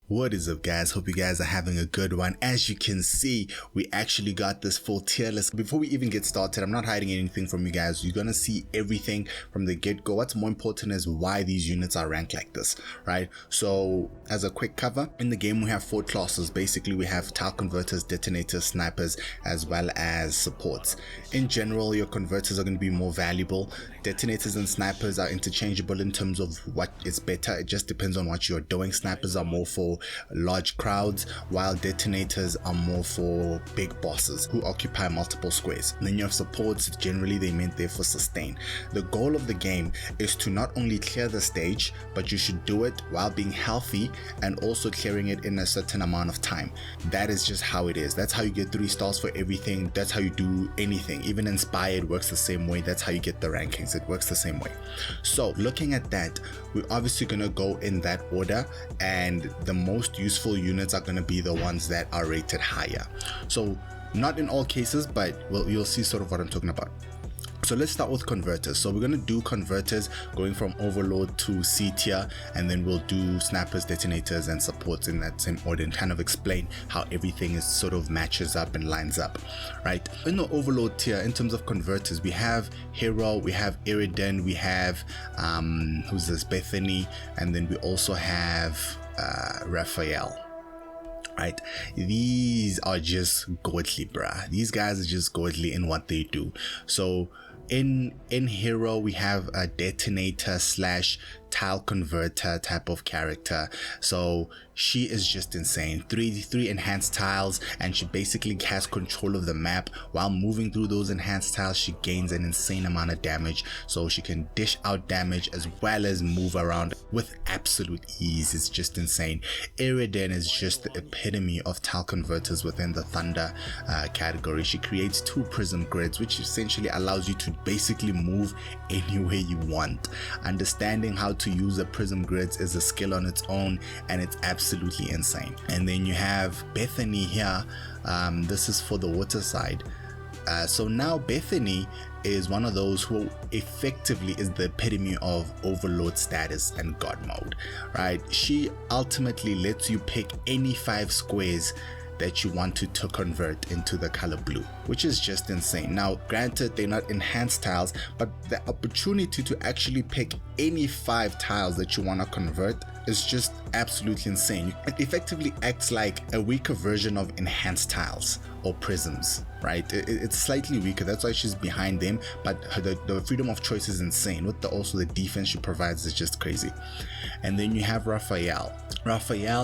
What is up, guys? Hope you guys are having a good one. As you can see, we actually got this full tier list. Before we even get started, I'm not hiding anything from you guys. You're gonna see everything from the get-go. What's more important is why these units are ranked like this, right? So as a quick cover, in the game we have 4 classes. Basically we have tile converters, detonators, snipers, as well as supports. In general, your converters are going to be more valuable. Detonators and snipers are interchangeable in terms of what is better. It just depends on what you're doing. Snipers are more for large crowds, while detonators are more for big bosses who occupy multiple squares. And then you have supports. Generally they meant there for sustain. The goal of the game is to not only clear the stage, but you should do it while being healthy and also clearing it in a certain amount of time. That is just how it is. That's how you get 3 stars for everything. That's how you do anything. Even Inspired works the same way. That's how you get the rankings. It works the same way. So looking at that, we're obviously going to go in that order, and the most useful units are going to be the ones that are rated higher. So not in all cases, but you'll see sort of what I'm talking about. So let's start with converters. So we're going to do converters going from overload to C tier, and then we'll do snipers, detonators, and supports in that same order, and kind of explain how everything is sort of matches up and lines up, right? In the overload tier, in terms of converters, we have Hero, we have Iridan, we have who's this, Bethany, and then we also have Raphael. Right, these are just godly, bruh. These guys are just godly in what they do. So in Hero we have a detonator slash tile converter type of character. So she is just insane. Three enhanced tiles, and she basically has control of the map. While moving through those enhanced tiles, she gains an insane amount of damage, so she can dish out damage as well as move around with absolute ease. It's just insane. Iridan is just the epitome of tile converters within the Thunder category. She creates 2 prism grids, which essentially allows you to basically move anywhere you want. Understanding how to use the prism grids is a skill on its own, and it's absolutely insane. And then you have Bethany here. This is for the water side. So now Bethany is one of those who effectively is the epitome of overload status and god mode, right? She ultimately lets you pick any 5 squares that you want to convert into the color blue, which is just insane. Now granted, they're not enhanced tiles, but the opportunity to actually pick any 5 tiles that you want to convert is just absolutely insane. It effectively acts like a weaker version of enhanced tiles or prisms, right? It's slightly weaker, that's why she's behind them, but the freedom of choice is insane. With also the defense she provides is just crazy. And then you have Raphael.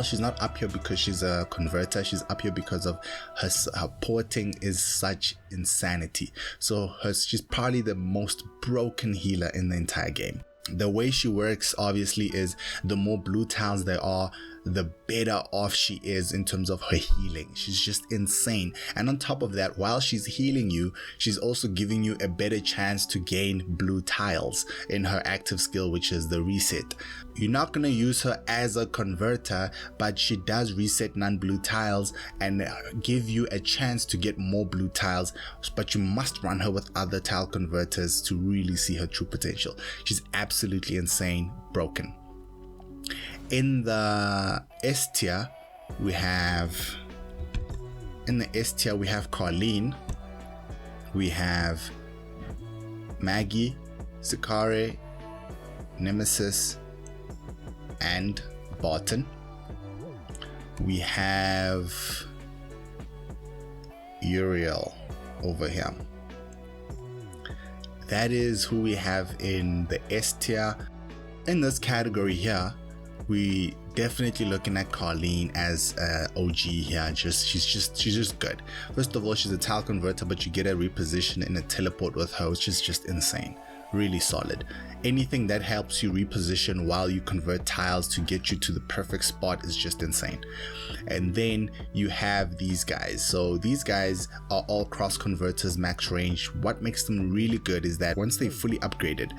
She's not up here because she's a converter. She's up here because of her porting is such insanity. So she's probably the most broken healer in the entire game. The way she works obviously is the more blue tiles there are, the better off she is in terms of her healing. She's just insane. And on top of that, while she's healing you, she's also giving you a better chance to gain blue tiles in her active skill, which is the reset. You're not going to use her as a converter, but she does reset non-blue tiles and give you a chance to get more blue tiles, but you must run her with other tile converters to really see her true potential. She's absolutely insane, broken. In the S tier, we have Carleen, we have Maggie, Sakare, Nemesis, and Barton. We have Uriel over here. That is who we have in the S tier. In this category here, we definitely looking at Carleen as OG here. She's just good. First of all, she's a tile converter, but you get a reposition and a teleport with her, which is just insane. Really solid. Anything that helps you reposition while you convert tiles to get you to the perfect spot is just insane. And then you have these guys. So these guys are all cross converters, max range. What makes them really good is that once they fully upgraded,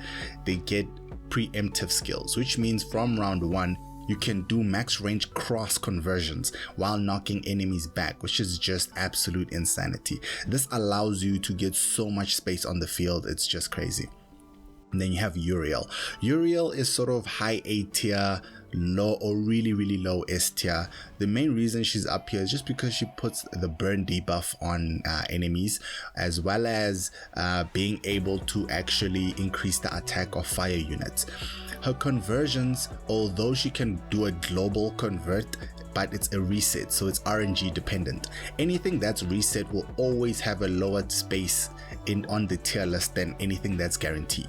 they get preemptive skills, which means from round 1 you can do max range cross conversions while knocking enemies back, which is just absolute insanity. This allows you to get so much space on the field, it's just crazy. And then you have Uriel. Uriel is sort of high A tier, low or really low S tier. The main reason she's up here is just because she puts the burn debuff on enemies, as well as being able to actually increase the attack of fire units. Her conversions, although she can do a global convert, but it's a reset, so it's RNG dependent. Anything that's reset will always have a lower space on the tier list than anything that's guaranteed.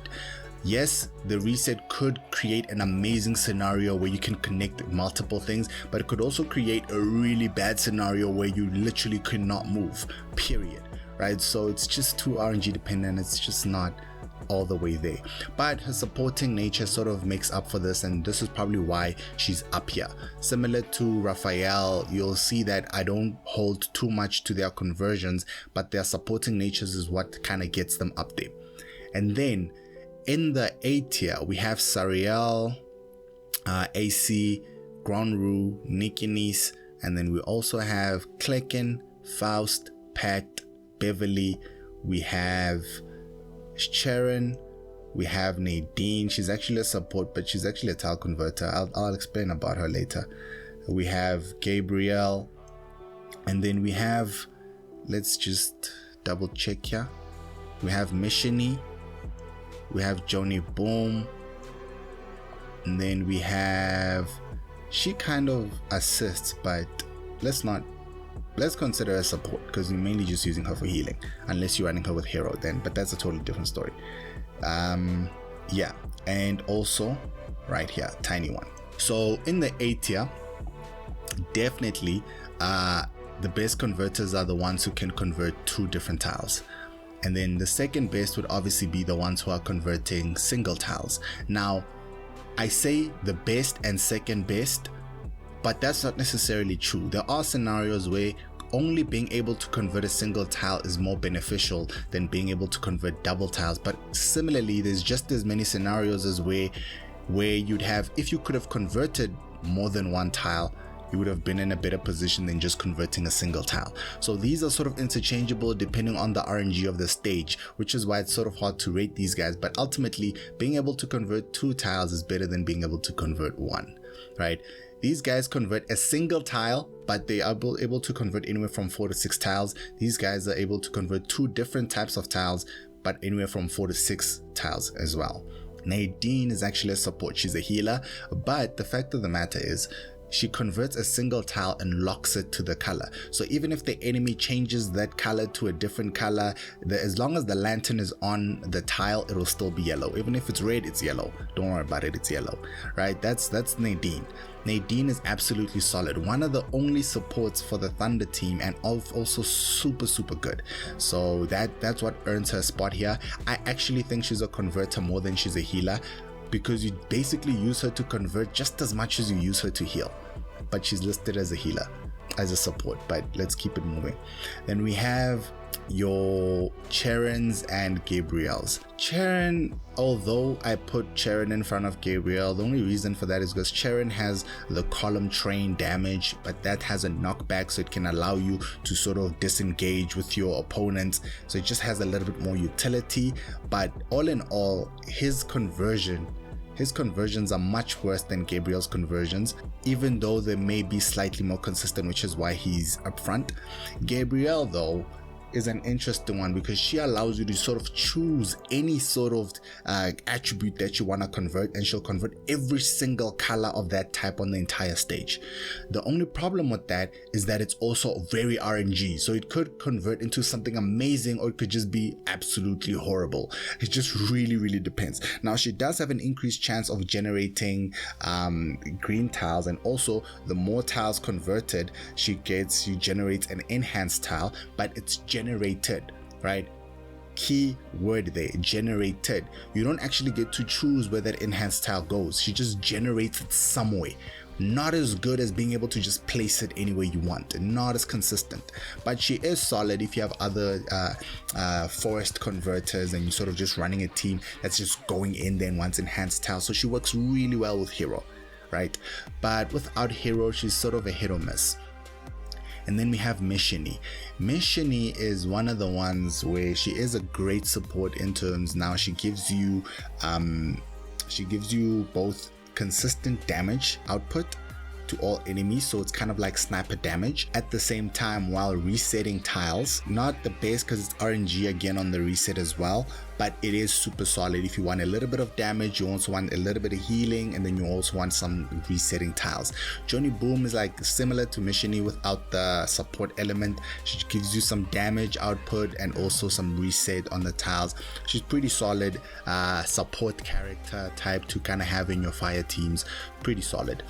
Yes, the reset could create an amazing scenario where you can connect multiple things, but it could also create a really bad scenario where you literally could not move, period, right? So it's just too RNG dependent. It's just not all the way there, but her supporting nature sort of makes up for this, and this is probably why she's up here. Similar to Raphael, you'll see that I don't hold too much to their conversions, but their supporting natures is what kind of gets them up there. And then in the A tier, we have Sariel, AC, Gronru, Nikinis, and then we also have Klecken, Faust, Pat, Beverly. We have Sharon, we have Nadine. She's actually a support, but she's actually a tile converter. I'll explain about her later. We have Gabriel, and then we have, let's just double check here. We have Missiony, we have Joni Boom, and then we have, she kind of assists, but let's consider her support because we're mainly just using her for healing, unless you're running her with hero then, but that's a totally different story. Yeah, and also right here, tiny one. So in the A tier, definitely the best converters are the ones who can convert 2 different tiles. And then the second best would obviously be the ones who are converting single tiles. Now, I say the best and second best, but that's not necessarily true. There are scenarios where only being able to convert a single tile is more beneficial than being able to convert double tiles. But similarly, there's just as many scenarios as where you'd have, if you could have converted more than one tile, you would have been in a better position than just converting a single tile. So these are sort of interchangeable depending on the RNG of the stage, which is why it's sort of hard to rate these guys. But ultimately, being able to convert 2 tiles is better than being able to convert 1, right? These guys convert a single tile, but they are able to convert anywhere from 4 to 6 tiles. These guys are able to convert 2 different types of tiles, but anywhere from 4 to 6 tiles as well. Nadine is actually a support. She's a healer, but the fact of the matter is, she converts a single tile and locks it to the color. So even if the enemy changes that color to a different color, as long as the lantern is on the tile, it'll still be yellow. Even if it's red, it's yellow. Don't worry about it, it's yellow, right? That's Nadine. Nadine is absolutely solid. One of the only supports for the Thunder team, and also super good. So that's what earns her a spot here. I actually think she's a converter more than she's a healer, because you basically use her to convert just as much as you use her to heal, but she's listed as a healer, as a support. But let's keep it moving. Then we have your Charons and Gabriels. Charon, although I put Charon in front of Gabriel, the only reason for that is because Charon has the column train damage, but that has a knockback, so it can allow you to sort of disengage with your opponents. So it just has a little bit more utility. But all in all, his conversions are much worse than Gabriel's conversions, even though they may be slightly more consistent, which is why he's up front. Gabriel, though, is an interesting one because she allows you to sort of choose any sort of attribute that you want to convert, and she'll convert every single color of that type on the entire stage. The only problem with that is that it's also very RNG, so it could convert into something amazing or it could just be absolutely horrible. It just really depends. Now, she does have an increased chance of generating green tiles, and also the more tiles converted she generates an enhanced tile, but it's generated, right? Key word there, generated. You don't actually get to choose where that enhanced tile goes. She just generates it somewhere. Not as good as being able to just place it anywhere you want, and not as consistent, but she is solid if you have other forest converters and you're sort of just running a team that's just going in there and wants enhanced tile. So she works really well with hero, right? But without hero, she's sort of a hit or miss. And then we have Mishini. Mishini is one of the ones where she is a great support in terms, now she gives you both consistent damage output to all enemies, so it's kind of like sniper damage at the same time while resetting tiles. Not the best because it's RNG again on the reset as well, but it is super solid. If you want a little bit of damage, you also want a little bit of healing, and then you also want some resetting tiles. Johnny Boom is like similar to Mishini without the support element. She gives you some damage output and also some reset on the tiles. She's pretty solid support character type to kind of have in your fire teams. Pretty solid.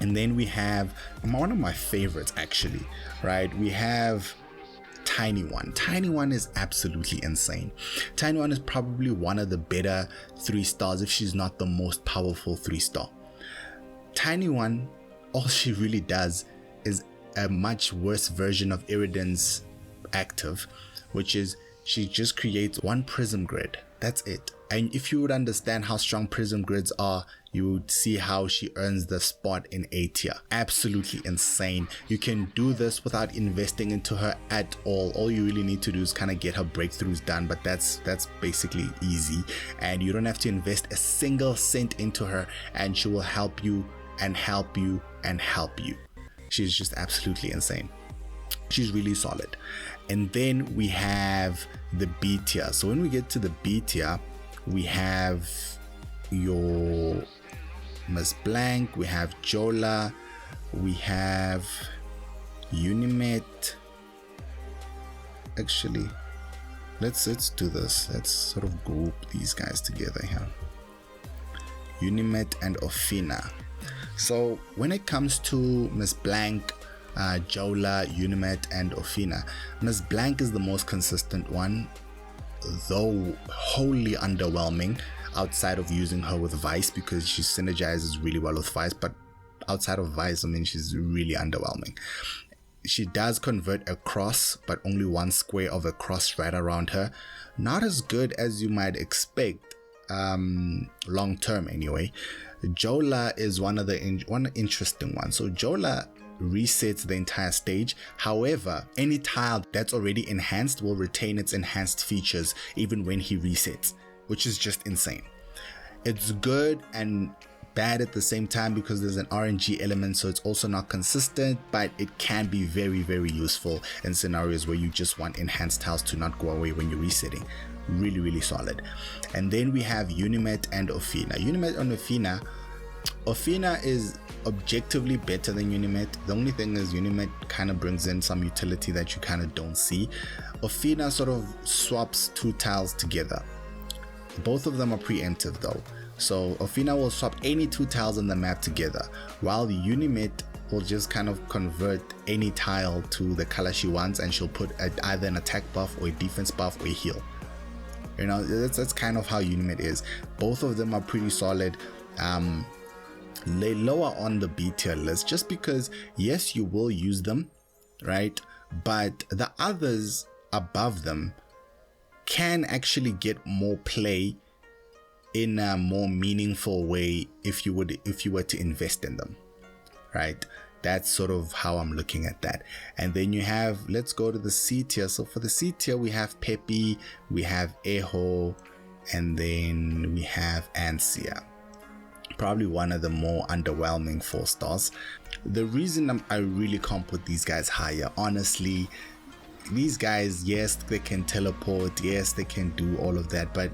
And then we have one of my favorites actually, right? We have Tiny One. Tiny One is absolutely insane. Tiny One is probably one of the better 3 stars, if she's not the most powerful 3-star. Tiny One, all she really does is a much worse version of Iridan's active, which is she just creates 1 prism grid. That's it. And if you would understand how strong prism grids are, you would see how she earns the spot in A tier. Absolutely insane. You can do this without investing into her at all. All you really need to do is kind of get her breakthroughs done, but that's basically easy, and you don't have to invest a single cent into her, and she will help you and help you and help you. She's just absolutely insane. She's really solid. And then we have the B tier. So when we get to the B tier, we have your Miss Blank, we have Jola, we have Unimet. Actually, let's do this. Let's sort of group these guys together here. Unimet and Ofina. So when it comes to Miss Blank, Jola, Unimet and Ofina, Miss Blank is the most consistent one, though wholly underwhelming outside of using her with Vice, because she synergizes really well with Vice, but outside of Vice, I mean, she's really underwhelming. She does convert a cross, but only 1 square of a cross right around her. Not as good as you might expect, long term anyway. Jola is one interesting one. So Jola resets the entire stage. However, any tile that's already enhanced will retain its enhanced features even when he resets, which is just insane. It's good and bad at the same time because there's an RNG element, so it's also not consistent, but it can be very, very useful in scenarios where you just want enhanced tiles to not go away when you're resetting. Really, really solid. And then we have Unimet and Ofina. Unimet and Ofina is objectively better than Unimet. The only thing is Unimet kind of brings in some utility that you kind of don't see. Ofina sort of swaps 2 tiles together. Both of them are preemptive though. So Ofina will swap any 2 tiles on the map together, while Unimet will just kind of convert any tile to the color she wants, and she'll put either an attack buff or a defense buff or a heal. You know, that's kind of how Unimet is. Both of them are pretty solid. Lay lower on the B tier list just because yes, you will use them, right? But the others above them can actually get more play in a more meaningful way if you were to invest in them, right? That's sort of how I'm looking at that. And then you have, let's go to the C tier. So for the C tier, we have Peppy, we have Eho, and then we have Ansia. Probably one of the more underwhelming 4 stars. The reason I really can't put these guys higher, honestly, these guys, yes, they can teleport, yes, they can do all of that, but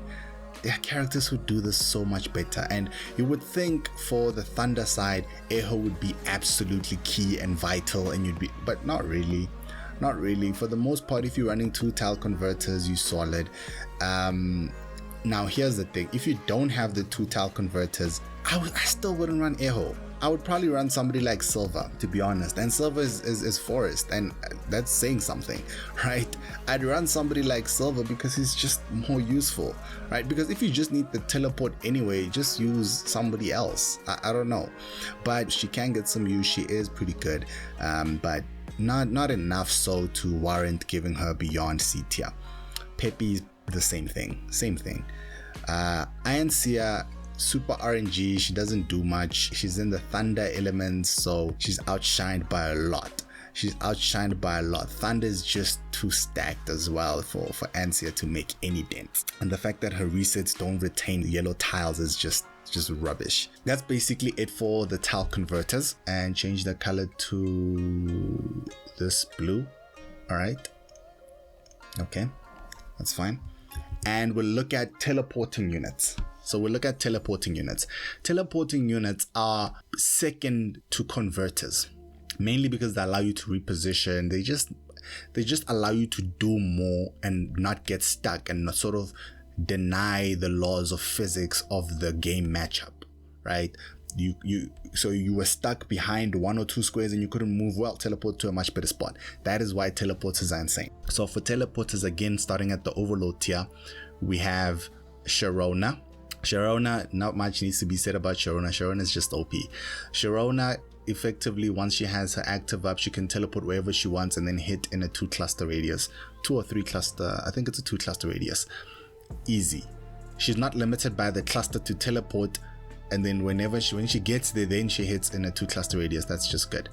there are characters who do this so much better. And you would think for the Thunder side, Eho would be absolutely key and vital, and but not really. Not really. For the most part, if you're running 2 tile converters, you're solid. Now here's the thing, if you don't have the 2 tile converters, I still wouldn't run Eho. I would probably run somebody like Silva, to be honest, and Silva is Forest, and that's saying something, right? I'd run somebody like Silva because he's just more useful, right? Because if you just need the teleport anyway, just use somebody else. I don't know, but she can get some use. She is pretty good, but not enough so to warrant giving her beyond C tier. Peppy's the same thing. Ansia, super RNG, she doesn't do much. She's in the thunder elements, so she's outshined by a lot. she's outshined by a lot. Thunder is just too stacked as well for Ansia to make any dent. And the fact that her resets don't retain yellow tiles is just rubbish. That's basically it for the tile converters. And change the color to this blue. All right. Okay, that's fine. And we'll look at teleporting units. So we'll look at teleporting units. Teleporting units are second to converters, mainly because they allow you to reposition. They just allow you to do more and not get stuck and not sort of deny the laws of physics of the game matchup, right? So you were stuck behind 1 or 2 squares and you couldn't move well. Teleport to a much better spot. That is why teleporters are insane. So for teleporters, again, starting at the overload tier, we have Sharona. Sharona, not much needs to be said about Sharona. Sharona is just OP. Sharona, effectively, once she has her active up, she can teleport wherever she wants and then hit in a 2 cluster radius. 2 or 3 cluster, I think it's a 2 cluster radius. Easy. She's not limited by the cluster to teleport, and then when she gets there, then she hits in a 2 cluster radius. That's just good.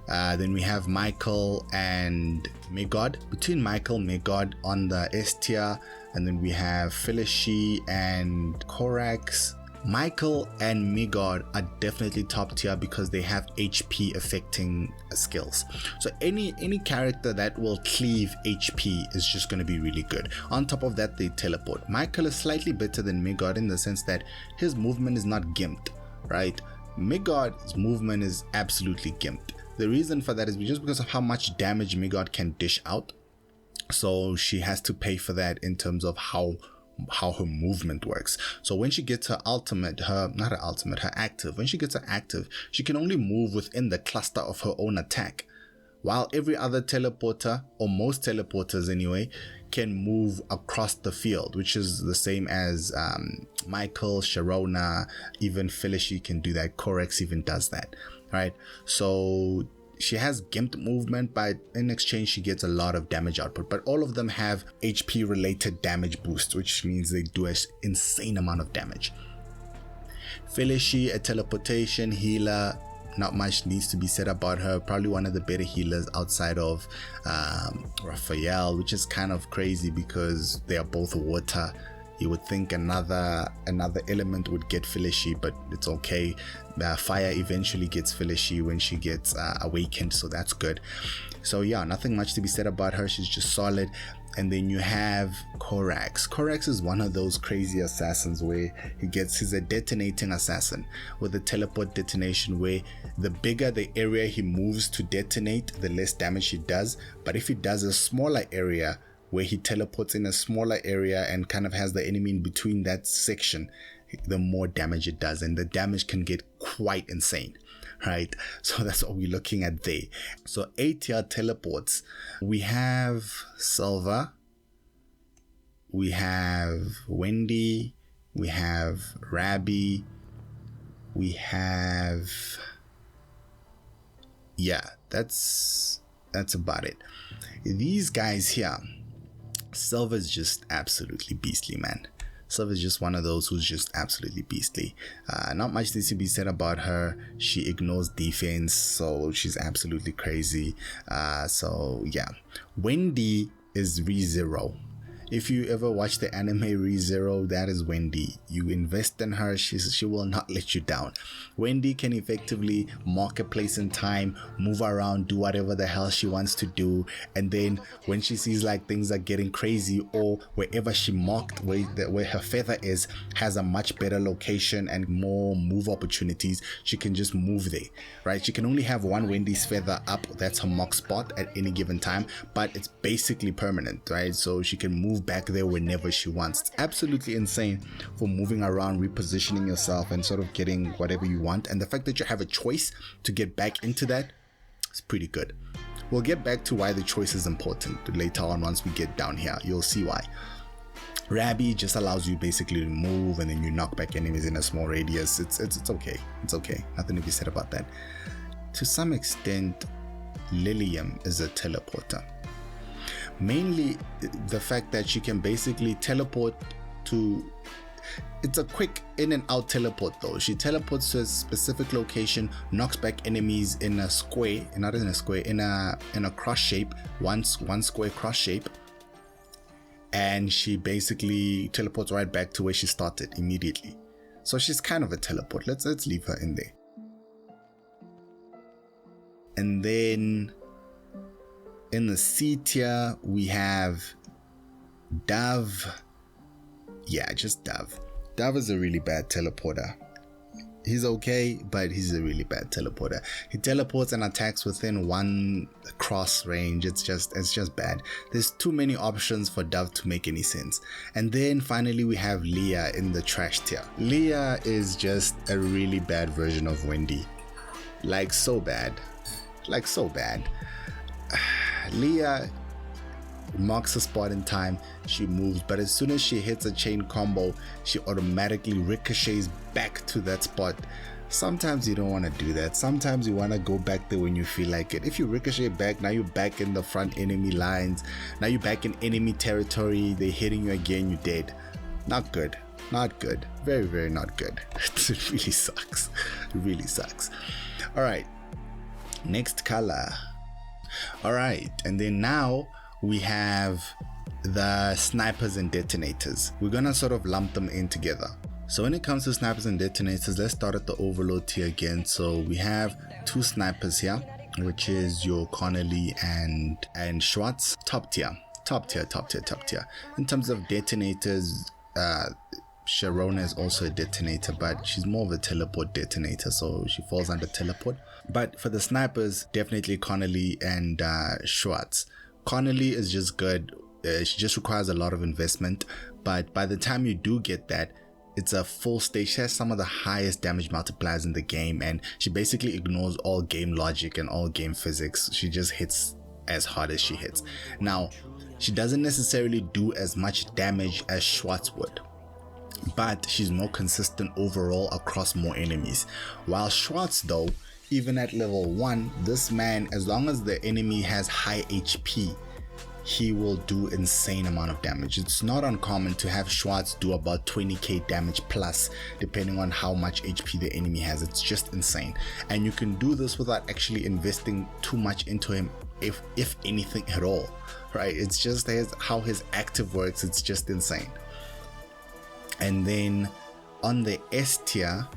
Then we have Michael and Megod. Between Michael, Megod on the S tier, and then we have Felici and Korax. Michael and Megod are definitely top tier because they have HP affecting skills. So any character that will cleave HP is just going to be really good. On top of that, they teleport. Michael is slightly better than Megod in the sense that his movement is not gimped, right? Megod's movement is absolutely gimped. The reason for that is just because of how much damage Megod can dish out. So she has to pay for that in terms of how her movement works. So when she gets her ultimate, her active, when she gets her active, she can only move within the cluster of her own attack, while every other teleporter, or most teleporters anyway, can move across the field, which is the same as Michael, Sharona, even Felici can do that. Korax even does that, right? So she has gimped movement, but in exchange she gets a lot of damage output. But all of them have HP related damage boost, which means they do an insane amount of damage. Felici, a teleportation healer, not much needs to be said about her. Probably one of the better healers outside of Raphael, which is kind of crazy because they are both water. You would think another element would get Felici, but it's okay. Fire eventually gets Felici when she gets awakened, so that's good. So yeah, nothing much to be said about her. She's just solid. And then you have Korax. Korax is one of those crazy assassins where he's a detonating assassin with a teleport detonation, where the bigger the area he moves to detonate, the less damage he does. But if he does a smaller area, where he teleports in a smaller area and kind of has the enemy in between that section, the more damage it does, and the damage can get quite insane, right? So that's what we're looking at there. So 8 tier teleports, we have Silva, we have Wendy, we have Rabbi, we have, yeah, that's about it. These guys here, Silva is just absolutely beastly, man. Silva is just one of those who's just absolutely beastly. Not much needs to be said about her. She ignores defense, so she's absolutely crazy. So yeah, Wendy is ReZero. If you ever watch the anime ReZero, that is Wendy. You invest in her, she will not let you down. Wendy can effectively mark a place in time, move around, do whatever the hell she wants to do, and then when she sees like things are getting crazy, or wherever she marked where her feather is has a much better location and more move opportunities, she can just move there, right? She can only have one Wendy's feather up, that's her mark spot at any given time, but it's basically permanent, right? So she can move back there whenever she wants. It's absolutely insane for moving around, repositioning yourself, and sort of getting whatever you want. And the fact that you have a choice to get back into that is pretty good. We'll get back to why the choice is important later on. Once we get down here, you'll see why. Rabbi just allows you basically to move, and then you knock back enemies in a small radius. It's okay. It's okay. Nothing to be said about that. To some extent, Lilium is a teleporter. Mainly the fact that she can basically teleport to It's a quick in and out teleport though. She teleports to a specific location, knocks back enemies in a square, not in a square, in a cross shape, one square cross shape, and she basically teleports right back to where she started immediately. So she's kind of a teleport. Let's leave her in there. And then in the C tier we have Dove. Yeah, just Dove. Dove is a really bad teleporter. He's okay, but he's a really bad teleporter. He teleports and attacks within one cross range. It's just bad. There's too many options for Dove to make any sense. And then finally we have Leah in the trash tier. Leah is just a really bad version of Wendy. Like so bad. Leah marks a spot in time, she moves, but as soon as she hits a chain combo, she automatically ricochets back to that spot. Sometimes you don't want to do that. Sometimes you want to go back there when you feel like it. If you ricochet back, now you're back in the front enemy lines. Now you're back in enemy territory. They're hitting you again, you're dead. Not good. Not good. Very, very not good. It really sucks. It really sucks. All right. Next color. All right. And then now we have the snipers and detonators. We're gonna sort of lump them in together. So when it comes to snipers and detonators, let's start at the overload tier again. So we have two snipers here, which is your Connolly and Schwartz. Top tier. In terms of detonators, Sharona is also a detonator, but she's more of a teleport detonator, so she falls under teleport. But for the snipers, definitely Connolly and Schwartz. Connolly is just good. She just requires a lot of investment, but by the time you do get that, it's a full stage. She has some of the highest damage multipliers in the game, and she basically ignores all game logic and all game physics. She just hits as hard as she hits. Now, she doesn't necessarily do as much damage as Schwartz would, but she's more consistent overall across more enemies. While Schwartz though, even at level 1, this man, as long as the enemy has high HP, he will do insane amount of damage. It's not uncommon to have Schwartz do about 20k damage plus, depending on how much HP the enemy has. It's just insane, and you can do this without actually investing too much into him, if anything at all, right? It's just how his active works. It's just insane. And then on the S tier,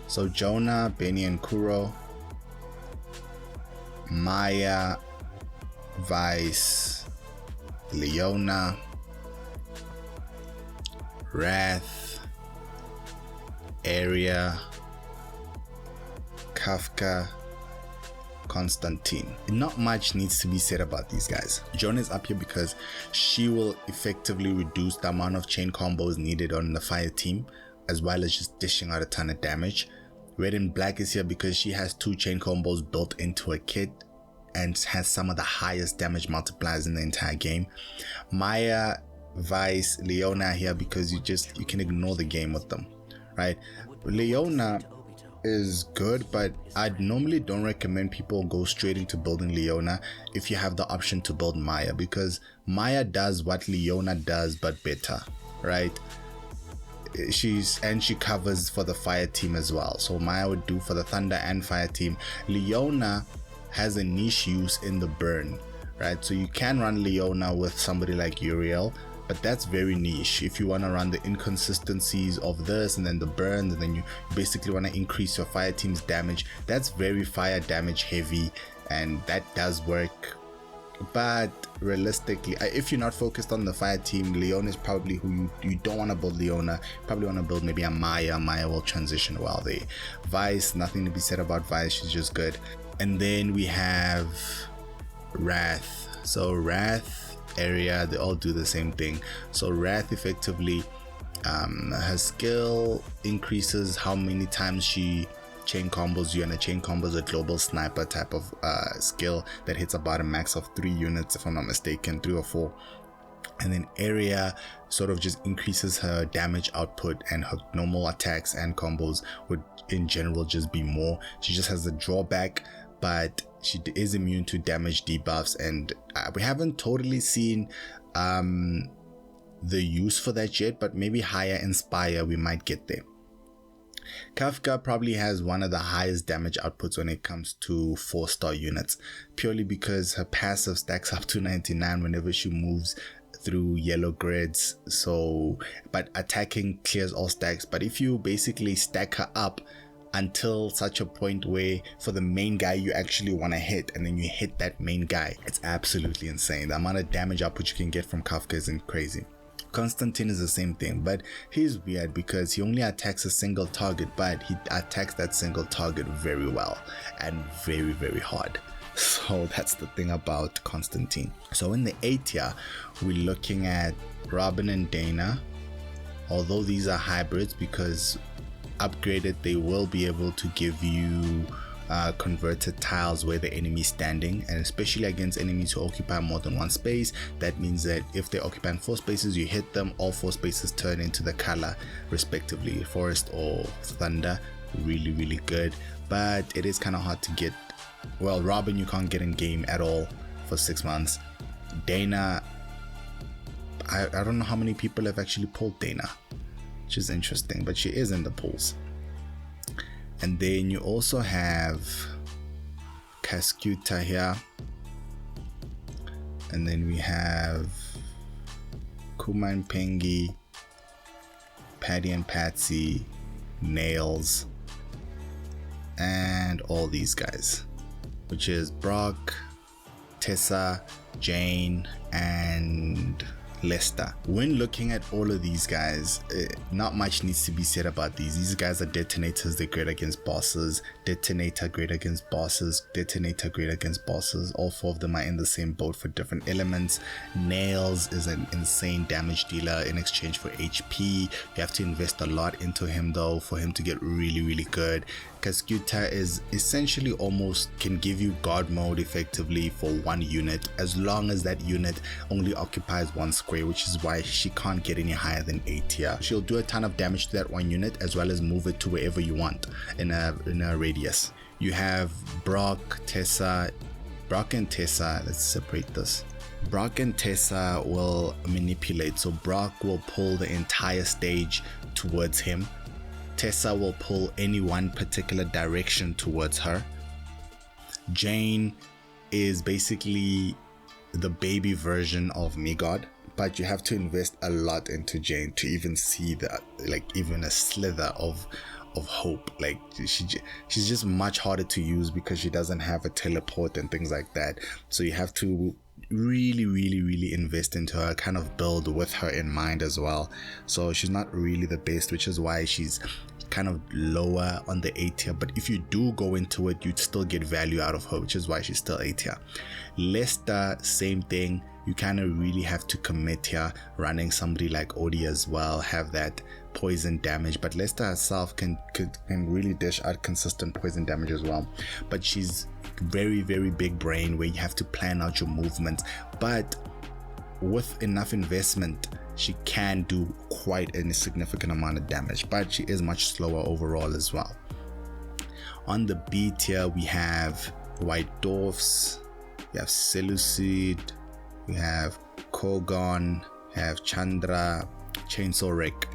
so Jonah, Benny and Kuro, Maya, Vice, Leona, Wrath, Area, Kafka, Constantine. Not much needs to be said about these guys. Jonah is up here because she will effectively reduce the amount of chain combos needed on the fire team, as well as just dishing out a ton of damage. Red and Black is here because she has 2 chain combos built into a kit and has some of the highest damage multipliers in the entire game. Maya, Vice, Leona are here because you can ignore the game with them, right? Leona is good, but I normally don't recommend people go straight into building Leona if you have the option to build Maya, because Maya does what Leona does but better, right? She covers for the fire team as well. So Maya would do for the thunder and fire team. Leona has a niche use in the burn, right? So you can run Leona with somebody like Uriel, but that's very niche. If you want to run the inconsistencies of this and then the burn, and then you basically want to increase your fire team's damage, that's very fire damage heavy, and that does work. But realistically, if you're not focused on the fire team, Leona is probably who you don't want to build. Leona, you probably want to build maybe a Maya. Maya will transition well there. Vice, nothing to be said about Vice, she's just good. And then we have Wrath. So Wrath, Area, they all do the same thing. So Wrath effectively, her skill increases how many times she chain combos you, and a chain combo is a global sniper type of skill that hits about a max of 3 units, if I'm not mistaken, 3 or 4. And then Area sort of just increases her damage output, and her normal attacks and combos would in general just be more. She just has a drawback, but she is immune to damage debuffs, and we haven't totally seen the use for that yet, but maybe higher Inspire we might get there. Kafka probably has one of the highest damage outputs when it comes to 4-star units, purely because her passive stacks up to 99 whenever she moves through yellow grids. So, but attacking clears all stacks. But if you basically stack her up until such a point where for the main guy you actually want to hit, and then you hit that main guy, it's absolutely insane. The amount of damage output you can get from Kafka isn't crazy. Constantine is the same thing, but he's weird because he only attacks a single target, but he attacks that single target very well and very, very hard. So that's the thing about Constantine. So in the A tier, we're looking at Robin and Dana. Although these are hybrids, because upgraded they will be able to give you converted tiles where the enemy is standing, and especially against enemies who occupy more than one space. That means that if they occupy 4 spaces, you hit them, all 4 spaces turn into the color respectively, forest or thunder. Really, really good, but it is kind of hard to get. Well, Robin you can't get in game at all for 6 months. Dana, I don't know how many people have actually pulled Dana, which is interesting, but she is in the pulls. And then you also have Cascuta here, and then we have Kuma and Pengi, Patty and Patsy, Nails, and all these guys, which is Brock, Tessa, Jane, and Lester. When looking at all of these guys, not much needs to be said about these. These guys are detonators. They're great against bosses. Detonator great against bosses. Detonator great against bosses. All 4 of them are in the same boat for different elements. Nails is an insane damage dealer in exchange for HP. You have to invest a lot into him though for him to get really, really good. Cascuta is essentially almost can give you God mode effectively for 1 unit, as long as that unit only occupies 1 square, which is why she can't get any higher than A tier. She'll do a ton of damage to that 1 unit, as well as move it to wherever you want in a radius. You have Brock and Tessa. Let's separate this. Brock and Tessa will manipulate, so Brock will pull the entire stage towards him. Tessa will pull any one particular direction towards her. Jane is basically the baby version of Megod, but you have to invest a lot into Jane to even see that, like, even a slither of hope. Like, she's just much harder to use because she doesn't have a teleport and things like that. So you have to really invest into her, kind of build with her in mind as well. So she's not really the best, which is why she's kind of lower on the A tier, but if you do go into it, you'd still get value out of her, which is why she's still A tier. Lester, same thing. You kind of really have to commit here, running somebody like Odie as well, have that poison damage, but Lester herself can really dish out consistent poison damage as well. But she's very big brain, where you have to plan out your movements, but with enough investment she can do quite a significant amount of damage, but she is much slower overall as well. On the B tier, we have White Dwarfs, we have Seleucid, we have Kogon, we have Chandra, Chainsaw Rick.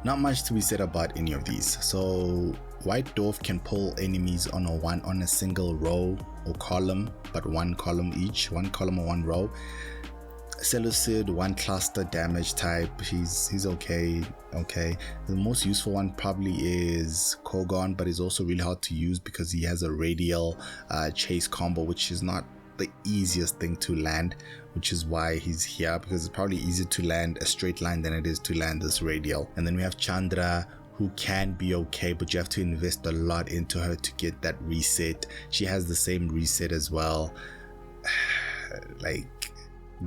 Not much to be said about any of these. So White Dwarf can pull enemies on a single row or column, but 1 column each, 1 column or 1 row. Seleucid, 1 cluster damage type. He's okay. The most useful one probably is Kogon, but he's also really hard to use because he has a radial chase combo, which is not the easiest thing to land, which is why he's here, because it's probably easier to land a straight line than it is to land this radial. And then we have Chandra, who can be okay, but you have to invest a lot into her to get that reset. She has the same reset as well. Like,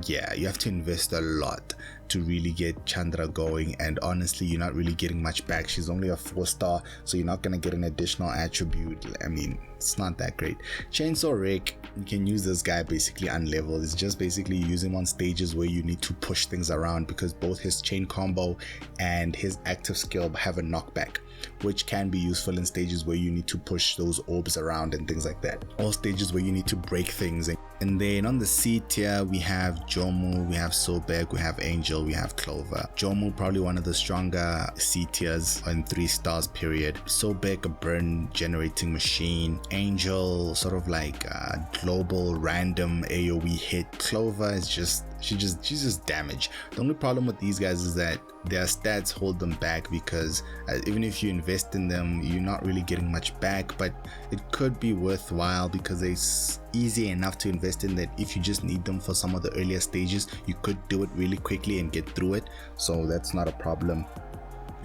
yeah, you have to invest a lot to really get Chandra going, and honestly you're not really getting much back. She's only a 4-star, so you're not going to get an additional attribute. I mean, it's not that great. Chainsaw Rick, you can use this guy basically unleveled. It's just basically use him on stages where you need to push things around, because both his chain combo and his active skill have a knockback. which can be useful in stages where you need to push those orbs around and things like that, or stages where you need to break things. And then on the C tier, we have Jomu, we have Sobek, we have Angel, we have Clover. Jomu, probably one of the stronger C tiers in 3 stars period. Sobek, a burn generating machine. Angel, sort of like a global random AoE hit. Clover is just, she's just damage. The only problem with these guys is that their stats hold them back, because even if you invest in them, you're not really getting much back, but it could be worthwhile because it's easy enough to invest in that if you just need them for some of the earlier stages, you could do it really quickly and get through it, so that's not a problem.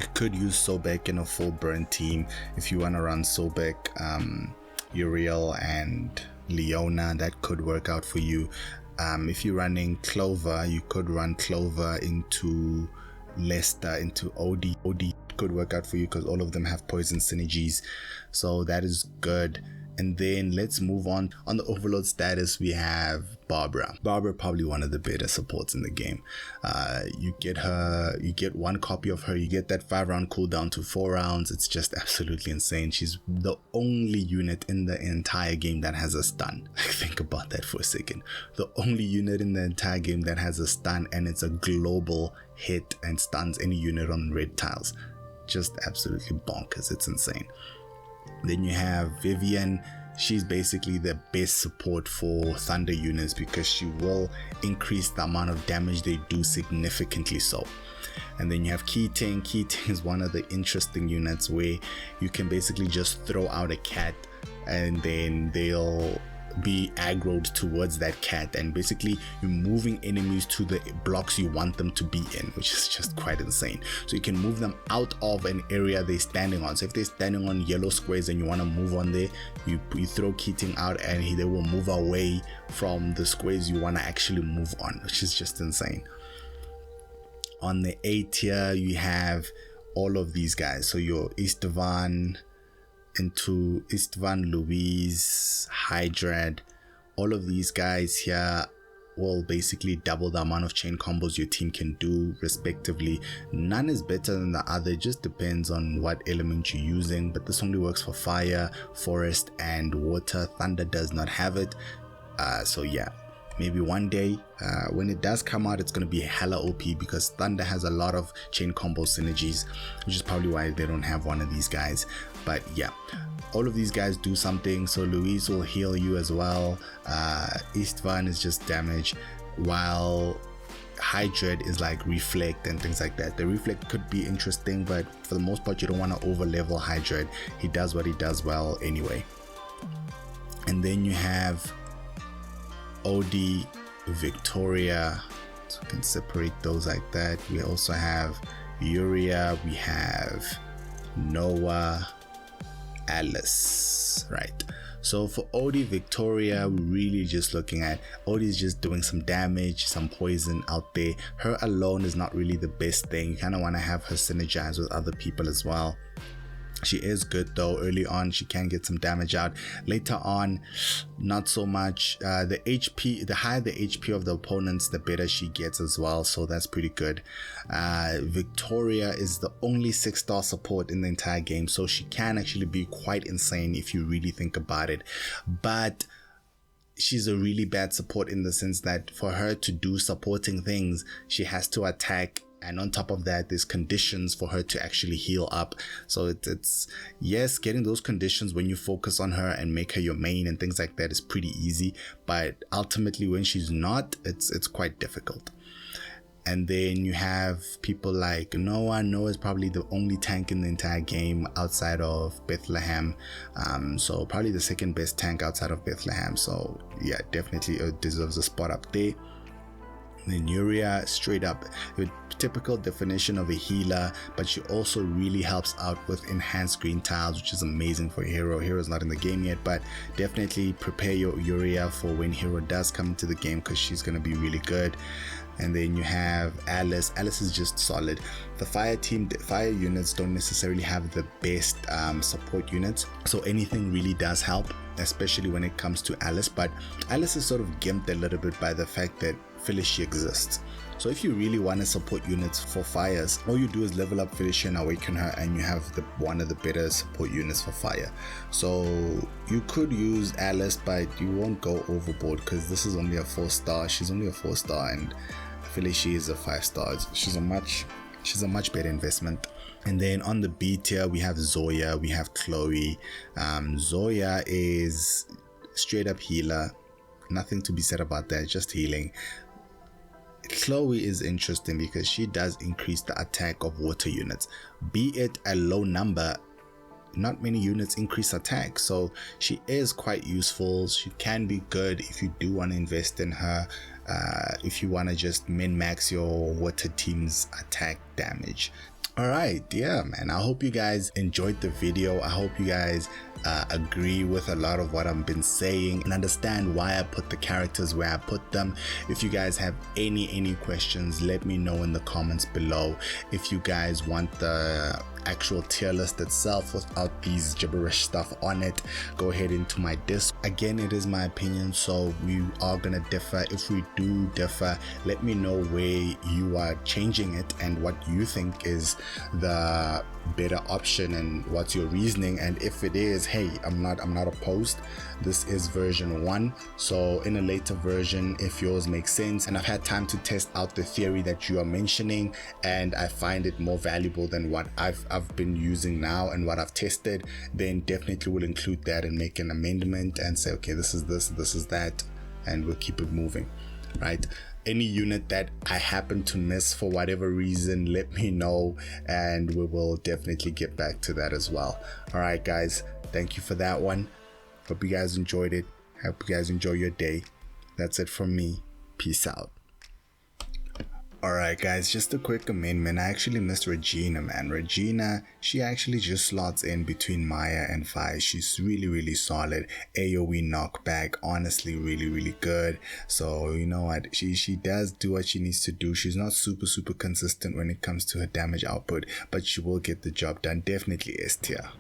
You could use Sobek in a full burn team if you want to run Sobek, Uriel and Leona. That could work out for you. If you're running Clover, you could run Clover into Lester, into OD. OD could work out for you because all of them have poison synergies, so that is good. And then let's move on. On the overload status, we have Barbara. Barbara, probably one of the better supports in the game. You get her, you get 1 copy of her, you get that 5-round cooldown to 4 rounds. It's just absolutely insane. She's the only unit in the entire game that has a stun. Think about that for a second. The only unit in the entire game that has a stun, and it's a global hit and stuns any unit on red tiles. Just absolutely bonkers. It's insane. Then you have Vivian. She's basically the best support for thunder units because she will increase the amount of damage they do significantly so. And then you have Keating. Keating is one of the interesting units where you can basically just throw out a cat and then they'll be aggroed towards that cat, and basically you're moving enemies to the blocks you want them to be in, which is just quite insane. So you can move them out of an area they're standing on. So if they're standing on yellow squares and you want to move on there, you throw Keating out and they will move away from the squares you want to actually move on, which is just insane. On the A tier, you have all of these guys. So your Istvan, Louise, Hydrad, all of these guys here will basically double the amount of chain combos your team can do respectively. None is better than the other, it just depends on what element you're using, but this only works for fire, forest and water. Thunder does not have it, so yeah, maybe one day when it does come out, it's going to be hella OP because Thunder has a lot of chain combo synergies, which is probably why they don't have one of these guys. But yeah, all of these guys do something. So Louise will heal you as well. Istvan is just damage, while Hydrad is like reflect and things like that. The reflect could be interesting, but for the most part you don't want to over level Hydrad. He does what he does well anyway. And then you have OD, Victoria, so we can separate those like that. We also have Uria, we have Noah, Alice, right? So for OD Victoria, we're really just looking at OD is just doing some damage, some poison out there. Her alone is not really the best thing. You kind of want to have her synergize with other people as well. She is good though. Early on she can get some damage out. Later on, not so much. The higher the HP of the opponents, the better she gets as well, so that's pretty good. Victoria is the only 6-star support in the entire game, so she can actually be quite insane if you really think about it, but she's a really bad support in the sense that for her to do supporting things, she has to attack, and on top of that there's conditions for her to actually heal up. So it's yes, getting those conditions when you focus on her and make her your main and things like that is pretty easy, but ultimately when she's not, it's quite difficult. And then you have people like Noah. Noah is probably the only tank in the entire game outside of Bethlehem, so probably the second best tank outside of Bethlehem, so yeah, definitely deserves a spot up there. Then Uria, straight up the typical definition of a healer, but she also really helps out with enhanced green tiles, which is amazing for a hero. Hero's not in the game yet, but definitely prepare your Uria for when hero does come into the game because she's going to be really good. And then you have Alice. Alice is just solid. The fire units don't necessarily have the best support units, so anything really does help, especially when it comes to Alice. But Alice is sort of gimped a little bit by the fact that Phyllis, she exists. So if you really want to support units for fires, all you do is level up Felicia and awaken her, and you have one of the better support units for fire. So you could use Alice, but you won't go overboard because this is only a 4-star. She's only a 4-star, and Felicia is a 5-star. She's a much better investment. And then on the B tier, we have Zoya, we have Chloe. Zoya is straight up healer. Nothing to be said about that, just healing. Chloe is interesting because she does increase the attack of water units. Be it a low number, not many units increase attack, so she is quite useful. She can be good if you do want to invest in her, if you want to just min-max your water team's attack damage. Alright, yeah man, I hope you guys enjoyed the video. I hope you guys agree with a lot of what I've been saying and understand why I put the characters where I put them. If you guys have any questions, let me know in the comments below. If you guys want the actual tier list itself without these gibberish stuff on it, go ahead into my Discord. Again, it is my opinion, so we are gonna differ. If we do differ, let me know where you are changing it and what you think is the better option and what's your reasoning. And if it is, hey, I'm not opposed. This is version 1, so in a later version, if yours makes sense and I've had time to test out the theory that you are mentioning and I find it more valuable than what I've been using now and what I've tested, then definitely will include that and make an amendment and say, okay, this is that, and we'll keep it moving, right? Any unit that I happen to miss for whatever reason, let me know and we will definitely get back to that as well. All right guys, thank you for that one. Hope you guys enjoyed it. Hope you guys enjoy your day. That's it from me. Peace out. Alright guys, just a quick amendment. I actually missed Regina, man. Regina, she actually just slots in between Maya and Vi. She's really solid. AoE knockback, honestly really good. So you know what, she does do what she needs to do. She's not super consistent when it comes to her damage output, but she will get the job done. Definitely S tier.